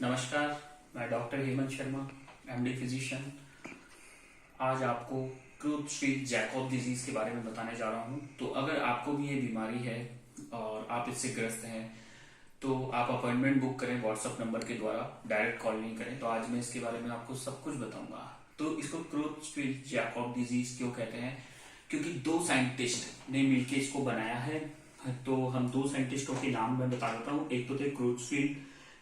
नमस्कार, मैं doctor Hemant Sharma, MD physician. आज आपको क्रूथस्ट्रीट-जैकब डिजीज के बारे में बताने जा रहा हूँ। तो अगर आपको भी ये बीमारी है और आप इससे ग्रस्त हैं तो आप अपॉइंटमेंट बुक करें व्हाट्सएप नंबर के द्वारा, डायरेक्ट कॉल नहीं करें। तो आज मैं इसके बारे में आपको सब कुछ बताऊंगा। तो इसको क्रूथस्ट्रीट-जैकब डिजीज क्यों कहते हैं? क्योंकि दो साइंटिस्ट ने मिलकर इसको बनाया है। तो हम दो साइंटिस्टों के नाम मैं बता देता हूँ। एक तो थे क्रूथफील्ड,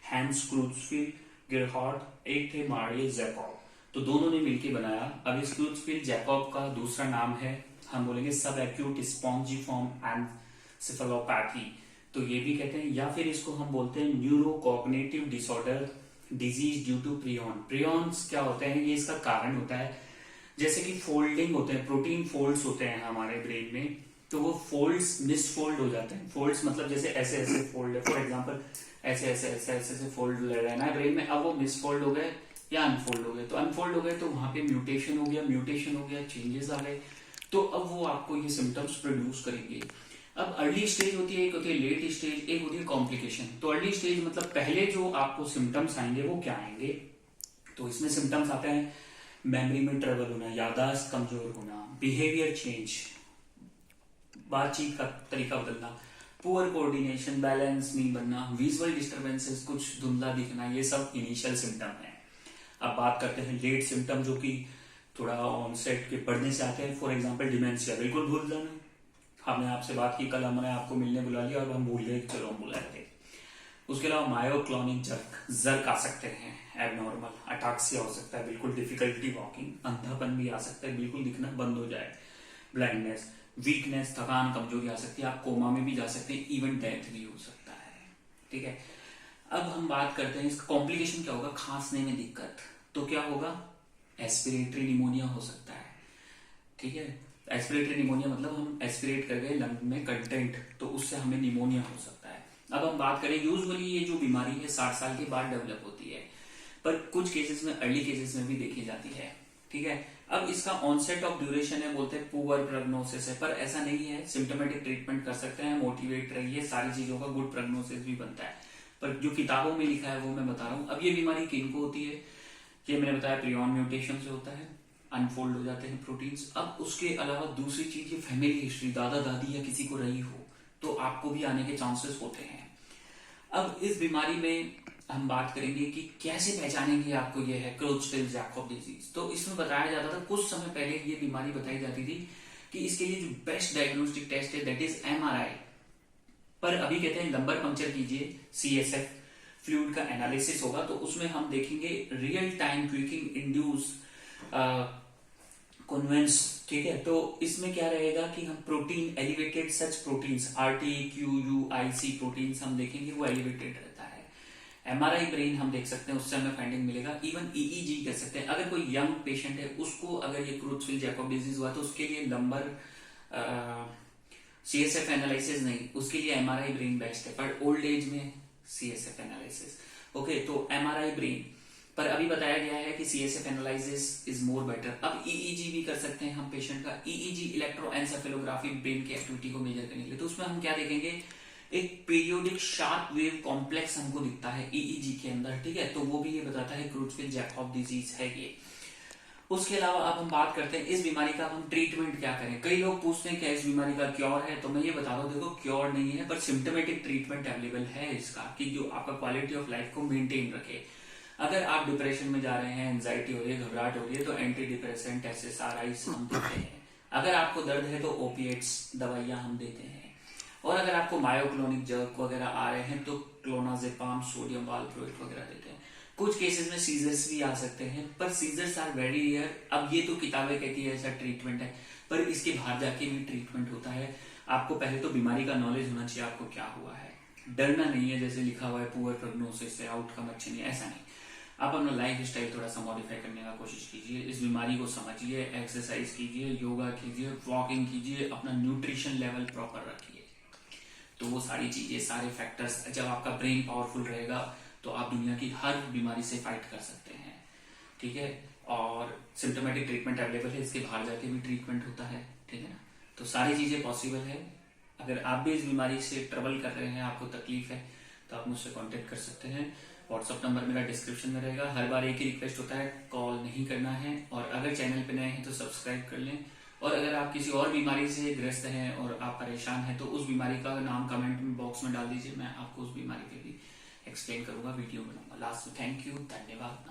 हैंस क्रूथफील्ड गेरहार्ड, एक थे मारिया जैकब। तो दोनों ने मिलकर बनाया। अब इस क्रूथफील्ड-जैकब का दूसरा नाम है, हम बोलेंगे सब एक्यूट स्पॉन्जिफॉर्म एनसेफेलोपैथी। तो ये भी कहते हैं, या फिर इसको हम बोलते हैं neurocognitive disorder disease due to prion. Prions क्या होते हैं? ये इसका कारण होता है, जैसे कि फोल्डिंग होते हैं, प्रोटीन फोल्ड्स होते हैं हमारे ब्रेन में, तो वो फोल्ड्स मिसफोल्ड हो जाते हैं। फोल्ड्स मतलब जैसे ऐसे ऐसे फोल्ड है, फॉर एग्जांपल ऐसे ऐसे ऐसे ऐसे ऐसे फोल्ड रहना है ब्रेन में। अब वो मिसफोल्ड हो गए या अनफोल्ड हो गए। तो अनफोल्ड हो गए तो वहां पे म्यूटेशन हो गया, चेंजेस आ गए। तो अब वो आपको ये सिम्टम्स प्रोड्यूस करेंगे। अब अर्ली स्टेज होती है, एक होती है लेट स्टेज, एक होती है कॉम्प्लिकेशन। तो अर्ली स्टेज मतलब पहले जो आपको सिम्टम्स आएंगे वो क्या आएंगे? तो इसमें सिम्टम्स आते हैं मेमोरी में ट्रबल होना, याददाश्त कमजोर होना, बिहेवियर चेंज, बातचीत का तरीका बदलना, पुअर कोऑर्डिनेशन, बैलेंस नहीं बनना, विजुअल डिस्टर्बेंसेस, कुछ धुंधला दिखना, ये सब इनिशियल सिम्टम है। अब बात करते हैं लेट सिम्टम, जो कि थोड़ा ऑनसेट के बढ़ने से आते हैं। फॉर एग्जांपल डिमेंशिया, बिल्कुल भूल जाना। हमने आपसे बात की, कल हमने आपको मिलने बुला लिया और हम भूल गए, चलो हम बुलाए थे। उसके अलावा मायोक्लोनिक जर्क आ सकते हैं, एबनॉर्मल अटाक्सिया हो सकता है, बिल्कुल डिफिकल्टी वॉकिंग, अंधापन भी आ सकता है, बिल्कुल दिखना बंद हो जाए, ब्लाइंडनेस, वीकनेस, थकान, कमजोरी आ सकती है, आप कोमा में भी जा सकते हैं, इवन डेथ भी हो सकता है। ठीक है, अब हम बात करते हैं इसका कॉम्प्लिकेशन क्या होगा। खांसने में दिक्कत, तो क्या होगा? एस्पिरेटरी निमोनिया हो सकता है। ठीक है, एस्पिरेटरी निमोनिया मतलब हम एस्पिरेट कर गए लंग में कंटेंट, तो उससे हमें निमोनिया हो सकता है। अब हम बात करें, यूजुअली ये जो बीमारी है 60 साल के बाद डेवलप होती है, पर कुछ केसेस में, अर्ली केसेस में भी देखी जाती है। ठीक है, अब इसका ऑनसेट ऑफ ड्यूरेशन है, बोलते हैं पुअर प्रोग्नोसिस है, पर ऐसा नहीं है। सिम्टोमेटिक ट्रीटमेंट कर सकते हैं, मोटिवेट रहिए, सारी चीजों का गुड प्रोग्नोसिस भी बनता है। पर जो किताबों में लिखा है वो मैं बता रहा हूँ। अब ये बीमारी किनको होती है? ये मैंने बताया प्रियॉन म्यूटेशन से होता है, अनफोल्ड हो जाते हैं प्रोटीन्स। अब उसके अलावा दूसरी चीज, ये फैमिली हिस्ट्री, दादा दादी या किसी को रही हो तो आपको भी आने के चांसेस होते हैं। अब इस बीमारी में हम बात करेंगे कि कैसे पहचानेंगे आपको ये है क्रोचफेल्ड-जैकोब डिजीज। तो इसमें बताया जाता था, कुछ समय पहले ये बीमारी बताई जाती थी कि इसके लिए जो बेस्ट डायग्नोस्टिक टेस्ट है दैट इज एमआरआई। पर अभी कहते हैं लंबर पंक्चर कीजिए, सीएसएफ फ्लूइड का एनालिसिस होगा, तो उसमें हम देखेंगे real time quaking induced conversion. ठीक है, तो इसमें क्या रहेगा कि हम protein elevated such proteins, RT Q U I C proteins हम देखेंगे, वो एलिवेटेड रहता है। एमआरआई ब्रेन हम देख सकते हैं, उससे हमें फाइंडिंग मिलेगा। इवन ईईजी कर सकते हैं। अगर कोई यंग पेशेंट है, उसको अगर ये क्रूथफील्ड-जैकोब डिजीज हुआ तो उसके लिए लंबर सीएसएफ एनालिसिस नहीं, उसके लिए एमआरआई ब्रेन बेस्ट है। पर ओल्ड एज में सीएसएफ एनालिसिस। ओके, तो एमआरआई ब्रेन पर अभी बताया गया है कि CSF analysis is more better. अब ईईजी भी कर सकते हैं हम पेशेंट का। ईईजी इलेक्ट्रोएन्सेफेलोग्राफी ब्रेन की एक्टिविटी को मेजर करने के लिए। तो उसमें हम क्या देखेंगे? एक पीरियोडिक शार्प वेव कॉम्प्लेक्स हमको दिखता है ईईजी के अंदर। ठीक है, तो वो भी ये बताता है क्रूथफील्ड-जैकोब डिजीज है ये। उसके अलावा अब हम बात करते हैं इस बीमारी का हम ट्रीटमेंट क्या करें। कई लोग पूछते हैं क्या इस बीमारी का क्योर है? तो मैं ये बता दूं, देखो क्योर नहीं है, पर सिम्टोमेटिक ट्रीटमेंट अवेलेबल है इसका, कि जो आपका क्वालिटी ऑफ लाइफ को मेंटेन रखे। अगर आप डिप्रेशन में जा रहे हैं, एंजाइटी हो रही है, घबराहट हो रही है, तो एंटी डिप्रेसेंट एसएसआरआईज हम देते हैं। अगर आपको दर्द है तो ओपिएट्स दवाइयां हम देते हैं। और अगर आपको मायोक्लोनिक जर्क वगैरह आ रहे हैं तो क्लोनाजेपाम, सोडियम वालप्रोएट वगैरह देते हैं। कुछ केसेस में सीजर्स भी आ सकते हैं, पर सीजर्स आर वेरी रेयर। अब ये तो किताबें कहती है ऐसा ट्रीटमेंट है, पर इसके बाहर जाके भी ट्रीटमेंट होता है। आपको पहले तो बीमारी का नॉलेज होना चाहिए, आपको क्या हुआ है। डरना नहीं है, जैसे लिखा हुआ है पुअर प्रोग्नोसिस से आउटकम अच्छे नहीं, ऐसा नहीं। आप अपना लाइफ स्टाइल थोड़ा सा मॉडिफाई करने का कोशिश कीजिए, इस बीमारी को समझिए, एक्सरसाइज कीजिए, योगा कीजिए, वॉकिंग कीजिए, अपना न्यूट्रिशन लेवल प्रॉपर रखिए। तो वो सारी चीजें, सारे फैक्टर्स, जब आपका ब्रेन पावरफुल रहेगा तो आप दुनिया की हर बीमारी से फाइट कर सकते हैं। ठीक है, और सिम्टोमेटिक ट्रीटमेंट अवेलेबल है, इसके बाहर जाके भी ट्रीटमेंट होता है। ठीक है ना, तो सारी चीजें पॉसिबल है। अगर आप भी इस बीमारी से ट्रबल कर रहे हैं, आपको तकलीफ है, तो आप मुझसे कांटेक्ट कर सकते हैं। व्हाट्सअप नंबर मेरा डिस्क्रिप्शन में रहेगा। हर बार एक ही रिक्वेस्ट होता है, कॉल नहीं करना है, और अगर चैनल पे नए हैं तो सब्सक्राइब कर लें। और अगर आप किसी और बीमारी से ग्रस्त हैं और आप परेशान हैं तो उस बीमारी का नाम कमेंट बॉक्स में डाल दीजिए, मैं आपको उस बीमारी पे भी एक्सप्लेन करूंगा, वीडियो बनाऊंगा। लास्ट में थैंक यू, धन्यवाद।